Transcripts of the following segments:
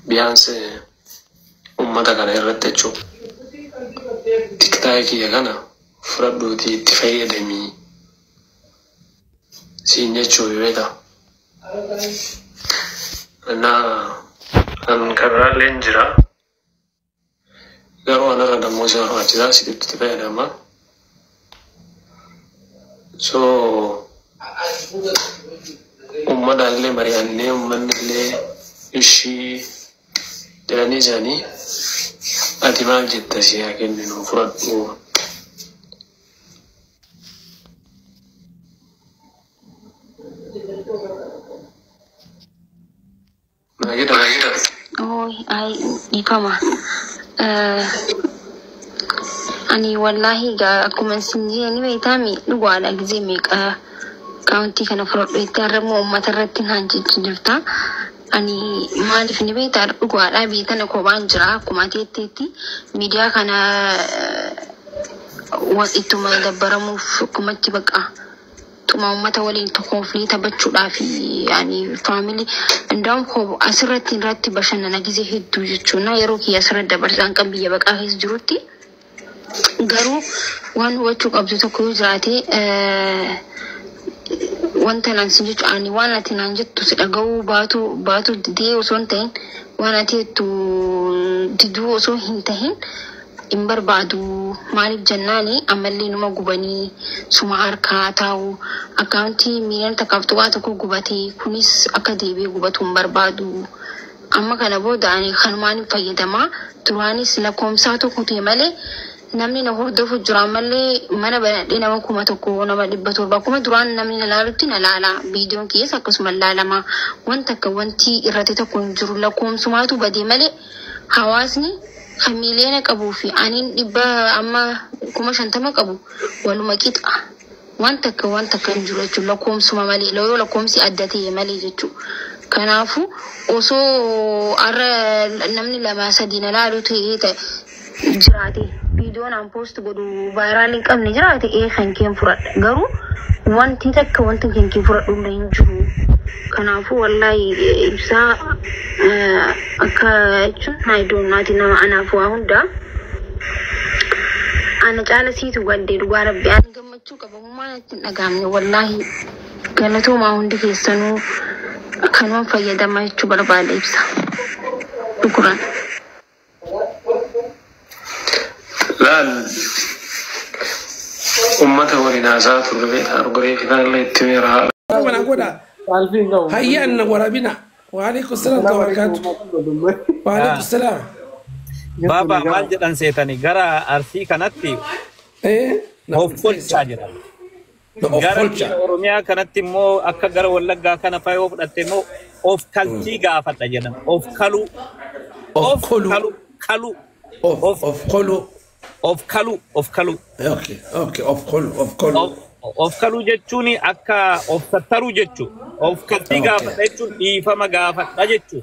بيانس أمتا كان يرتجو تكتاكي يغانا فردو تي تفاية دمي سينيچو يويدا أنا كرا لنجرا غيرو أنا ردا موسى راجدا سيدي تفاية دما so أمتا اللي مرياني أمتا اللي يشي دلاني جاني أتمال جدا سياكين من فردو ما كده أوي يفهمها أني والله أكون سنجيني بيتامي نقول أجزمك كاونتي كان فرق يترمو ما ترتين هنجي جرتا أني ما أعرف إني بيتار نقول أبيتنا كوبان جرا كوماتي تيتي ميديا كان وقت ما يدبرمو كوماتي بقى تما أمتا ولين تخوفني تبتشو في يعني فاميلي عندهم خوف أسرت راتي بشنا نجزي هدو جتشونا يروكي أسرت دبرزان كم بيجا بقى هيز جروتي قالوا وان هو تشوك أبزو تكوي جراتي وانت نانسجت عني وانا تنانجت تسلقوا باتو دي وسونتين وانا تدو وسو هنتهن إمبر بعدو مالك جناني أملي نما قباني سمعار كاتاو أكاونتي ميلان تكافتواتكو قباتي كونيس أكاديبي قباتو إمبر بعدو أما كان بوداني خانماني فايدما ترواني سلاكوم ساتو كنتي مالي نمني نهور دفو جرام مالي مانا بنادي نما كوماتوكو نما دباتو باكوما دران نمني نلالوتي نلالا بيديون كيس أكسو ملالما وانتكا وانتي إراتي تكون جرو لكوم سماتو بدي مالي حواسني خميلين كابو في عنين إبا أما كوما شنتما كابو ولو ما كيت وانتك نجرو لكم سما مالي لو لكم سي أدتي مالي جتو كنافو وصو أرى نمني لما سدينا لا رتي جراتي فيديو نام بوست بدو فايرال كم نجراتي إيه خنكين فرد قرو وانتي تك وانتي خنكين فرد ولا ينجرو كنافو والله إبسا أكا نايدون ناتي نما أنا فواهندا أنا جالس سيتو قدي ربي أنا قمتشو كبهما نقامي والله قالتو ما هندي في السنو كانوا فايدا ما يتشو بربالي إبسا شكرا لا أمته ولنازات الربيت أرقري في ذلك الله يتميرها هيا أن ورابنا وعليكم السلام ورحمة الله وبركاته وعليكم السلام بابا مالجد أن سيتاني غرا أرسي كانتي إيه أوف كل شاجر غرا أوروميا كانتي مو أكا غرا ولغا كان فاي أوف دتمو أوف كالتي غافت جنن أوف كالو أوف كالو كالو أوف كالو أوكي أوف كالو جتشوني أكا أوف ستارو جتشو أوف كالتي غافت جتشون إيفا غافت جتشو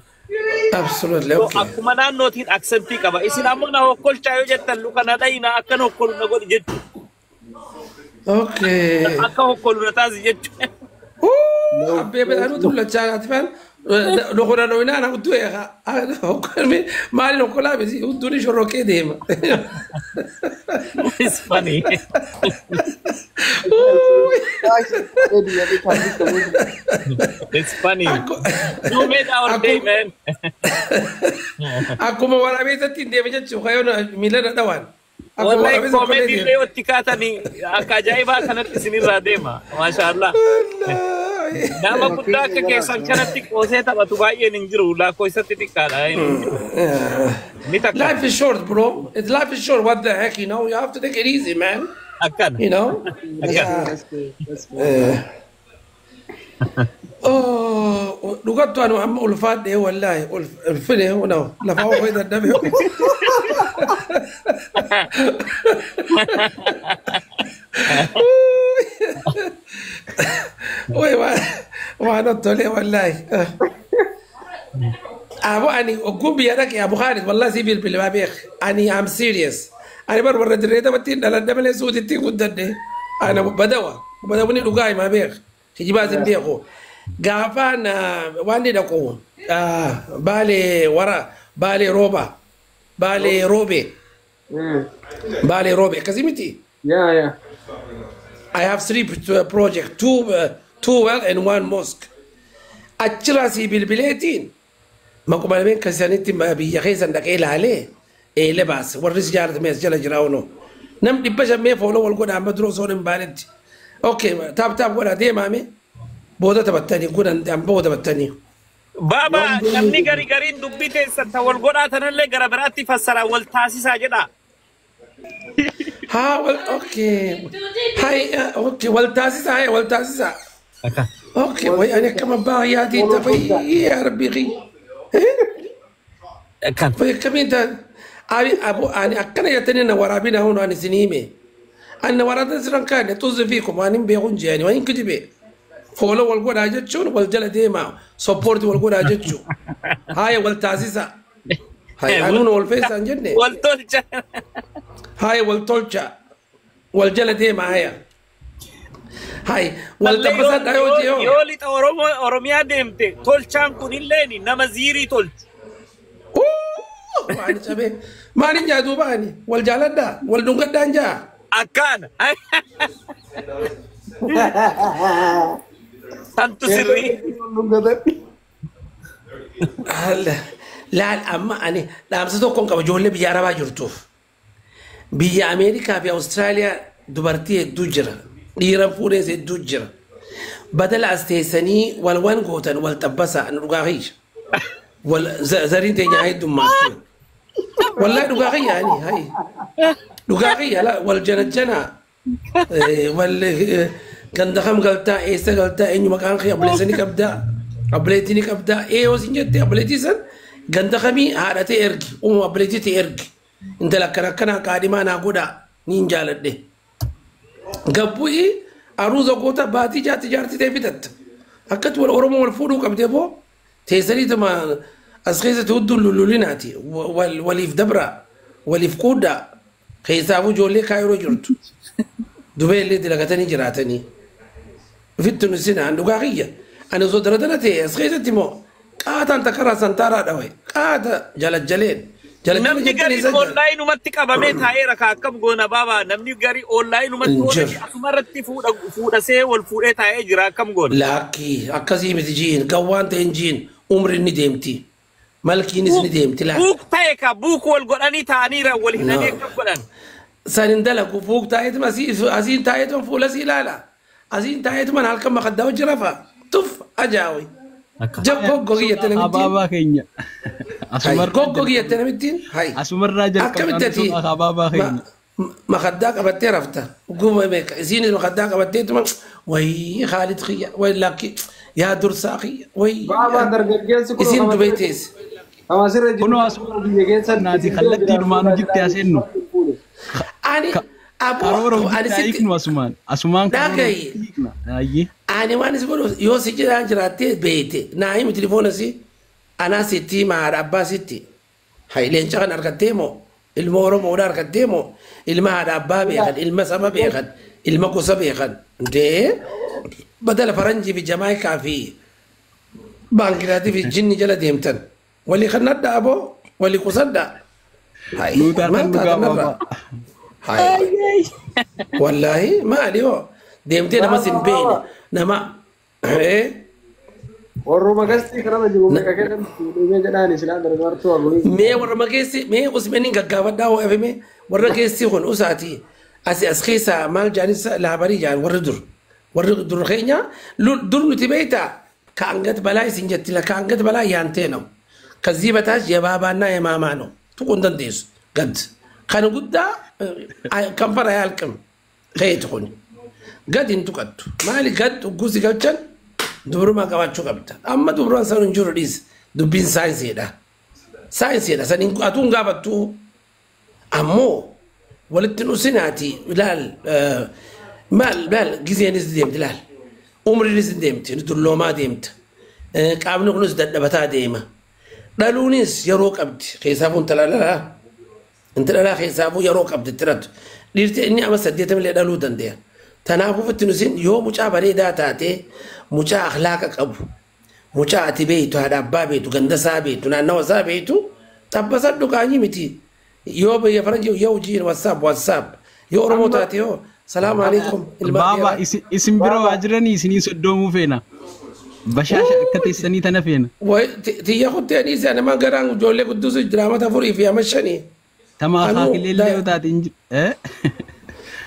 absolutely okay akuma naannotiin accentii qaba isin ammoo na hokkolchaa yoo jettan luka na dhayina akkan hokkolu na godhi jettu okay akka hokkolu na taasi jettu abbee bedhaanu tullachaa ati fan dokona noina na uddu eega hokkolmi maali hokkolaa bisi udduni shorrokee deema it's funny it's funny you made our day man akuma waraabesatti deema jechuun kayoon miilana dhawaan wallahi comedy illee watti kaatanii akka ajaa'ibaa kanatti isinirraa deema maashaallah nama guddaa akka keessan kanatti qoosee taphatu baay'een hin jiru lakkoo isatti xiqqaadha life is short bro life is short what the heck you know you have to take it easy man akkana you know oh lugattu anu amma ulfaadhe wallahi ulfine no lafaa way dadhabe Oye, no tole wallahi. Abu ani okumbi yana ke Abu Khalid wallahi sibil bil mabikh. Ani I'm serious. Ani bar bar direta batin dalan damale suudi ti gudde. Ana badawni dugai mabikh. Tijibaz mbiqo. Gafana wandi dako. بالي ورا بالي روبا بالي روبي بالي روبي كزيمتي Yeah. I have 3 projects, two well and 1 mosque. أتشراسي بالبلاتين ما قبل بين كسانتي ما بيجهزن دك إلى عليه إيه لباس ورس جارت ميس جل جراونو نم دبجة مي فولو والقول عم بدرس هون مبارد أوكي تاب ولا دي مامي بودا تبتني قول عم بودا تبتني بابا نمني غرين دبيتي سنتا والقول تنلي غربراتي فسرا والتاسيس أجدا ها أوكي هاي أوكي والتاسيس هاي والتاسيس اوكي وي انا كمان بقى يا دي تبي يا ربي غي كان كم انت ابو انا كان يتنين ورابينا هون انا سنيمه انا وراد سرن كان توز فيكم انا بيغون جاني وين كتبي فولو والقول اجتشون والجل ديما سبورت والقول اجتشو هاي والتاسيسه هاي انون والفيس انجني والتولجا هاي والتولجا والجل ديما هاي والتبسط ايوه يولي اوروميا ديمتي تولشان كونيليني نمزيري تولش واني شبه ماني جادو باني والجالدا والدنقدا انجا اكان انتو سري لا اما اني لا امسدو كون كبجول بيارا با جرتوف بي امريكا في استراليا دبرتي دوجرا ديران فوريس دوجرا بدل استيسني والوان غوتن والتبسا نرغاغيش والزرين تيجي هاي دماتو والله نرغاغي يعني هاي نرغاغي لا والجنجنا وال كندخم قلتا ايسا قلتا اني مكان خي ابليسني كبدا ابليتني كبدا ايه وسنجت ابليتي سن كندخمي هادتي ارجي ابليتي تي ارجي انت لكنا كنا قادما ناغودا نينجالد قبوي أروز أقوتا باتي جات جارتي تبيتت أكتب الأورمو والفودو كبديبو تيسري تما أسخيزة تودو لوليناتي واليف دبرا واليف كودا خيسابو جولي كايرو جرتو دبي اللي دلقتني جراتني في التونسين عنده قاقية أنا زودرتنتي أسخيزة تمو قاتا تكرا سنتارا دوي قاتا جلت جلين namni gari online umatti qabamee taa'ee raka akkam goona baba namni gari online umatti oolani asumarratti fuudhasee wal fuudhee taa'ee jira akkam goona laaki akkasii miti jiin gawwaan ta'een jiin umri ni deemti malkiinis ni deemti laaki buuk ta'e ka buuk wal godhanii taa'aniira wal hidhanii akkam godhan sanin dalagu buuk ta'eetuma asiin ta'eetuma fuula si ilaala asiin ta'eetuma halkan makaddaa hojjirafa tuf ajaawi جب كوكو يتنمتين أبابا كينيا كوكو يتنمتين هاي أسمر راجل أكملتي أبابا كينيا ما خداك أبتي رفتا وقوم بيك زين ما خداك أبتي تما وي خالد خيا وي لاكي يا درساقي وي بابا درجة زين دبيتيس أما سر كنوا أسمر بيجين نادي خلتي نمان جبت أسنو أنا أبو أنا سيك نو أسمان داعي أنا ما نسمع يوسف جرا جراتي بيتي نايم تليفون سي أنا ستي مع ربا ستي هاي لين شغل أركتيمو المورو مورا أركتيمو المها ربا بيخد المسابة بيخد المكوسة بيخد ده بدل فرنجي في جامايكا في بانكراتي في جني جلا ديمتن واللي خدنا أبو واللي قصدا هاي ما تقدر هاي والله ما عليه ديمتين نما سنبين نما إيه ورمجستي كلام جيبوا مكان مين جداني سلام درجارتو أقولي مي ورمجستي مي أسمعني كعوة داو أفهمي ورمجستي هون أساتي أسخيسا مال جانس لعبري جان وردر خينيا دور نتبيتا كأنجت بلاي سنجت لا كأنجت بلاي يانتينو كذيبتاش يا بابا نا يا مامانو تكون تنديس قد كانوا قد كم فرا يالكم خيتكوني قد انتو قد مالي قد وقوسي قدشن دبرو ما قوات شو قبتا أما دبرو أنسان نجور ريس دبين ساينس يدا سنين أتون قابتو أمو ولتنو سناتي لال مال جزيان ديمت لال عمري نس ديمت ندلو ما ديمت قابنو كنوس دبتا ديما دالونيس يروك أبد خيسافون تلالا انت لا خيسافو يروك أبد ترد ليرتي إني أما سديت من دالو دنديا تنافو في التنسين يوم مجا بريدا تاتي مجا أخلاقك أبو mucaati beeytu haadha abbaa beeytu ganda isaa beeytu naannawa isaa beeytu xabbasadhu kaanyi miti yoo biyya faranjii yoo hojii whatsapp yoo oromoo taate yoo salaamu alaikum Baba isin bira waa jiranii isinii soddoomuu feena. Bashaasha akka teessanii tana feena. way tiyya kuttee dhiisee nama garaan ijoollee gudduusu diraamata furii fi amashanii Tama haakileellee yoo taate hin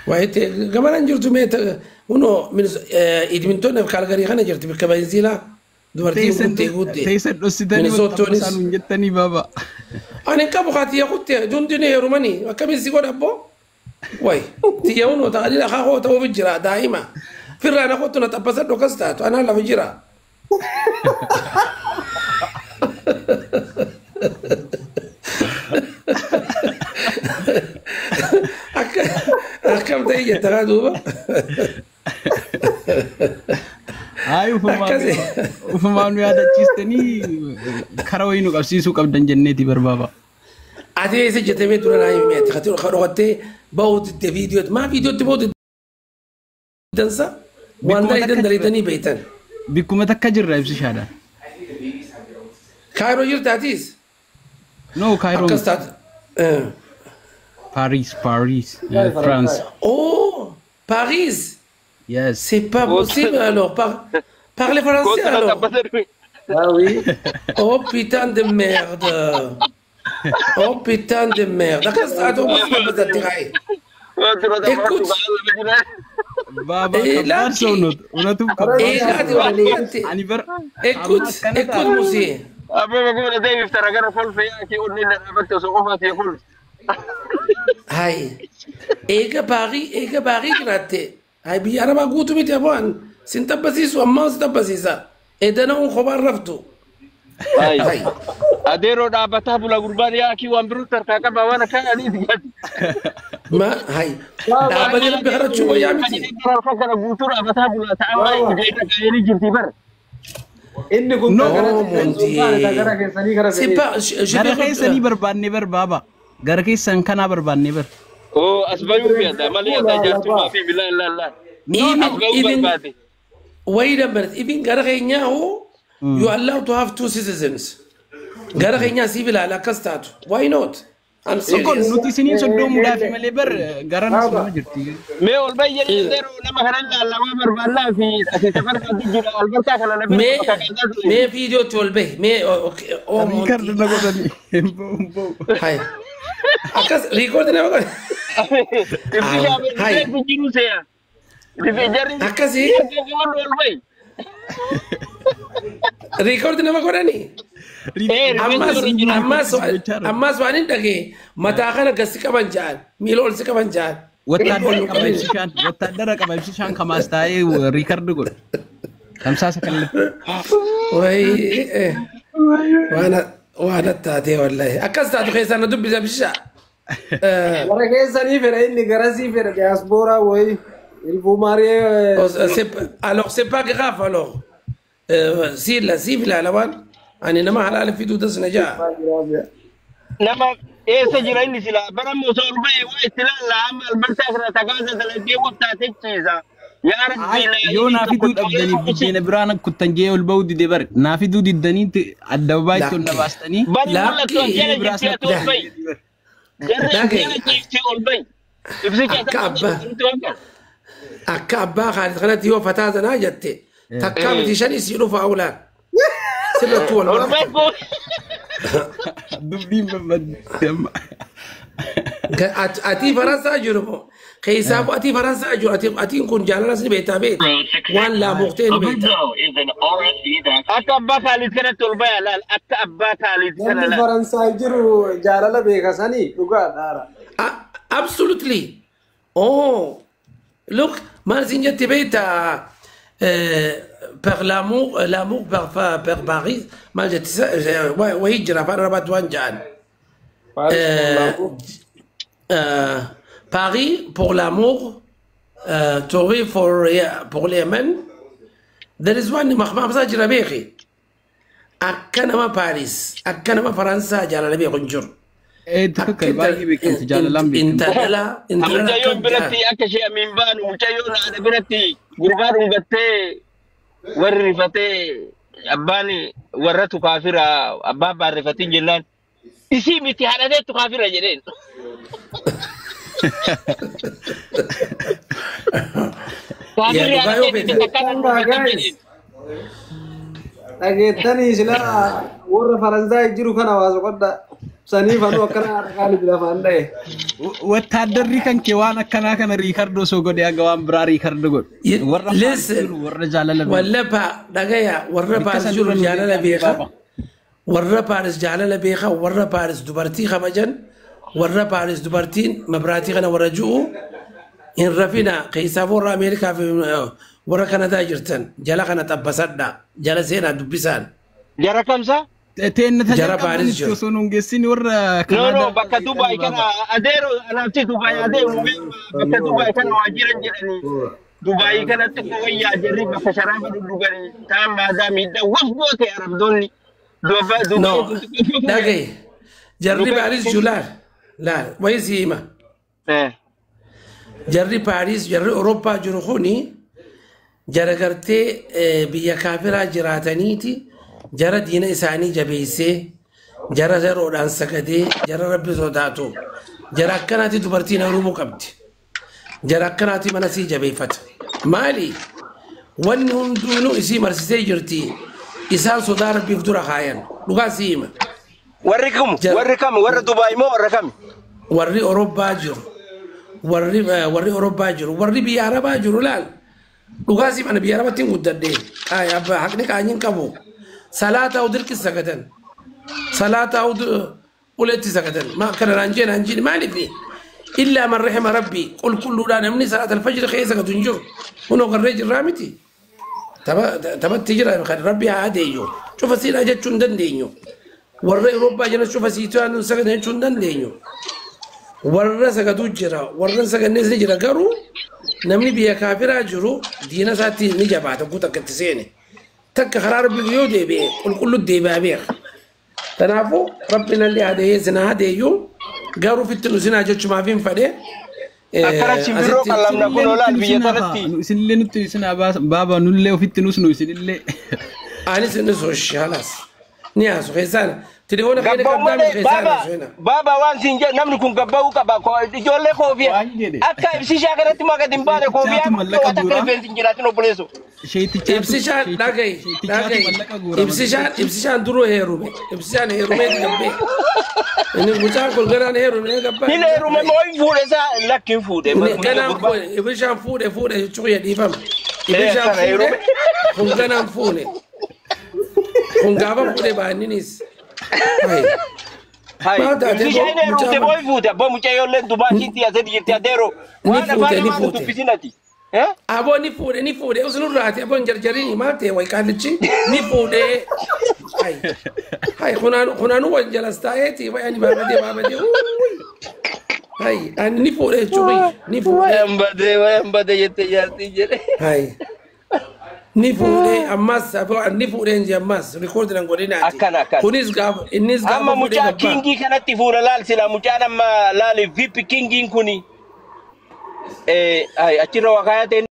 way gamanan jirtu mee uno idmintoon kaalgarii kana jirti bikka benziilaa dubartiin kuttee guutte teessan dhossitanii Minnesotoonis hin jettanii baba. ani qabu kaatiyya kuttee dundine yerumanii akkamiin si godha abbo way tiyya uno taadila haa hoo ta'uuf jira daa'ima firraan akottu na xabbasadhu akkas taatu anaan lafa jira akkam ta'e jetta kaa duuba Ay ufumaan nu yaadachiistanii karaa wayii nu qabsiisuu qabdan jenneeti barbaaba. ati eessa jettamee tura naa himmeeti kati dhokattee bahuutti viidiyootti maa viidiyootti bahuutti dansa waan daa'idan daleetanii beeytan Bikkuma takka jirra ibsishaadhaan. kaayiroo jirtaatiis No, Cairo. akkas taatu Paris, France. oh Paris Yes. c'est pas possible alors parlez français alors Ah oui. oh putain de merde oh putain de merde akkas taatu basatti kaa'e écoute Baba Eh, kabar laki. sonot. Unatu eegaati walitti Ani bar. écoute musee Abba baqola David tara gara folfe yake onni na abata so qofat yakul. hay eega baarii jiraatte hay biyya arabaa guutuu miti abaan sin tabbasiisu ammaa si tabbasiisa edana un kophaan raftu hay Adero dhaabbataa bula gurbaan yake waan biru tarkaa qaba waan akka ani digati. ma hay dhaabbatee rabbi kadhachuu wayyaa miti Kana guutuu dhaabbataa bula ta'aa inni jirti bar. Inni kun No, gara keessanii gara c'est pas Gara keessanii barbaanne bar baba. Gara keessan kanaa barbaanne bar. Oh asbayu fiada mali ada jatu ma fi bilal la la. even wait a minute even gara keenyaa you are allowed to have two citizens gara keenyaa civil ala akkas taatu why not I'm Tokko serious nuti isiniin soddoomuudhaaf malee bar garan asuma jirti. Me ol bayya dero nama kana la wa barballa fi ase safar ka dijira albarka kana na mee video tolbe mee oh Ricardo na godhani. hay akkas record nama godhe Hai. Jiru saya. Di jari. akkasi Ol bay. record nama godhani ammas waan hin dhagee mataa kana gasi qaban ja'an miila ol si qaban ja'an Wattaaddara qaba ibsishaan kamaas taa'ee Ricardo godha. Tamsaasa kallattii. way waan taatee wallahi akkas taatu keessaan na dubbisa bishaa gara keessanii fedha inni garasii fedha diaspora way il faut marier alors c'est pas grave alors si la lawan ani nama halal fi dudas naja Nama esa jira inni sila bara mo so ol bay wa istilal la amal barta kana tagaza dalage waqta tekisa. Ya rabbi la Yoo naafiduu dhabdanii biddeena biraan kuttan jee ol ba'uu dide bar naafiduu diddanii adda baay'ee ol dabaastanii. Bal la to jere jiti to ol bay. Jere jiti ol bay. akka abbaa Khalid kanatti yoo fataatanaa jette takkaa miti shanis dhufa awlaan sirrattu wal Ol bay ko. Dubbiin babbaddamma. ati faransaa jiru moo keessaa ati faransaa jiru atiin kun jaalalas ni beektaa beekta waan laamuqtee ni beekta Akka abbaa Khalid kana ol bay alal akka abbaa Khalid kana namni la. Faransaay jiru jaalala beekasanii dhugaa dhaara. absolutely oh look maal sin jetti beekta par l'amour par Paris maal jetti wayii jira afaan arabaatti waan ja'an Paris pour l'amour, Toré pour les men. There is one مخمصة جرابيخي. أكنما باريس، أكنما فرنسا جالا نبي خنجر. Tokko baay'ee beekamti jaalalaan beekamti. انت Mucayyoo biratti akka ishee min baanu mucayyoon haadha biratti gurbaan hungattee warri rifatee أباني ورته كافرة أبا بعرفتين جنان إسي متي حالته كافرة جنين يعني بايو بيت dhageettanii silaa warra faransaay jiru kana waasu qodda sanii fanuu akkana qaali lafaan dha'e. Wattaaddarri kan kee waan akkanaa kana Riikardoo soo godhee aga waan biraa Riikardoo godhu. Warra jaalala beeku. Wallapa dhagaya warra Paaris jiru jaalala beeka. Warra Paaris jaalala beeka. Warra Paaris dubartii kabajan. Warra Paaris dubartiin mabraatii kana warra ju'u. In rafina keessaaf warra Ameerikaa fi warra Kanadaa jirtan jala kana xabbasadha jala seenaa dubbisaan. Jara kamsa? Jara Paaris jiru. Osoo nun geessin warra No, no, bakka Dubai kana adeero alaabti Dubai adeero bakka Dubai kana waajiran jedhanii Dubai kanatti wayyaa jirri bakka sharaaba dhuganii taan maadaa miidhaa wafgoota arabdoonni. No, dhagaye jarri Paaris jiru laal wayii si hima. Jarri Paaris jarri Awurooppaa jiru kuni jara gartee biyya kaafiraa jiraataniiti jara diina isaanii jabeessee jara yeroodhaan sagadee jara rabbi sodaatu jara akkanaati dubartiin harumuu qabdi jara akkanaati mana sii jabeeffata maali wanni hunduunuu isii marsisee jirti isaan sodaa rabbiif dura kaayan dhugaa sii hima warri kam warra Dubai moo warra kam warri Awurooppaa jiru warri Awurooppaa jiru warri biyya Arabaa jiru laal dhugaa sii mana biyya Arabaatti hin guddadhee abbaa haqni kaanyin qabu salaata udirki sagadan salaata uletti sagadan ma kana ranjeen maalifi illa man rahima rabbi qul kullu da namni salaat al-fajr khaysa gadunjo huno garre jirramiti tabatti jira kan rabbi haadeeyo shufa sila jechun dandeeyo warra Awurooppaa jira shufa siitaan sagadan jechun dandeeyo warra sagadu jira warra sagannes jira garuu namni biyya kaafiraa jiru diina isaatti ni jabaata guutakatti seene takka karaa rabbi yoo deebi'e qulqullu deebi'aa beeka kanaafuu rabbina illee hadeeyee sinaa hadeeyyuu garuu fitti nu sinaa jechumaaf hin fadhee akkana chimbiroo qallamna kunoo laal biyya tanatti isinillee nutti isinaa baaba nullee ofitti nus nu isinillee anis inni sooshi halas ni haasu keessaan Tilifoona kan qabdaan keessaan Baba waan siin jedhu namni kun gabba'uu qaba ijoollee koofiya akka ibsishaa kanatti maqaa dimbaane koofiya akka rifeensi jiraatin obboleessu. Ibsishaan dhagaye ibsishaan duruu heerume ibsishaan heerumee gabbee inni mucaan kun ganaan heerume gabbaa. Hin heerume moo hin fuudhe isaa lakkin fuudhe. Ganaan ibsishaan fuudhe jechuun dhiifama. Ibsishaan fuudhe kun ganaan fuudhe kun gaafa fuudhe baanninis. Hai, ibsishaan heerumte moo hin fuudhe abbaa mucaa ijoolleen dubaatiitti asirra jirti adeero. Waan afaan himaa dubbisinati. Abo ni fude usun rati abo jarjarini mate wai kalichi ni fude hai khunanu wal jalasta eti wai ani babade hai ani ni fude chubi ni fude embade yete yarti jere hai ni fude ammas abo ni fude nje ammas record nan godina ati kunis gab innis gab amma mucha kingi kanatti fuula laal sila mucha amma laal vip kingi kuni achirra wakayate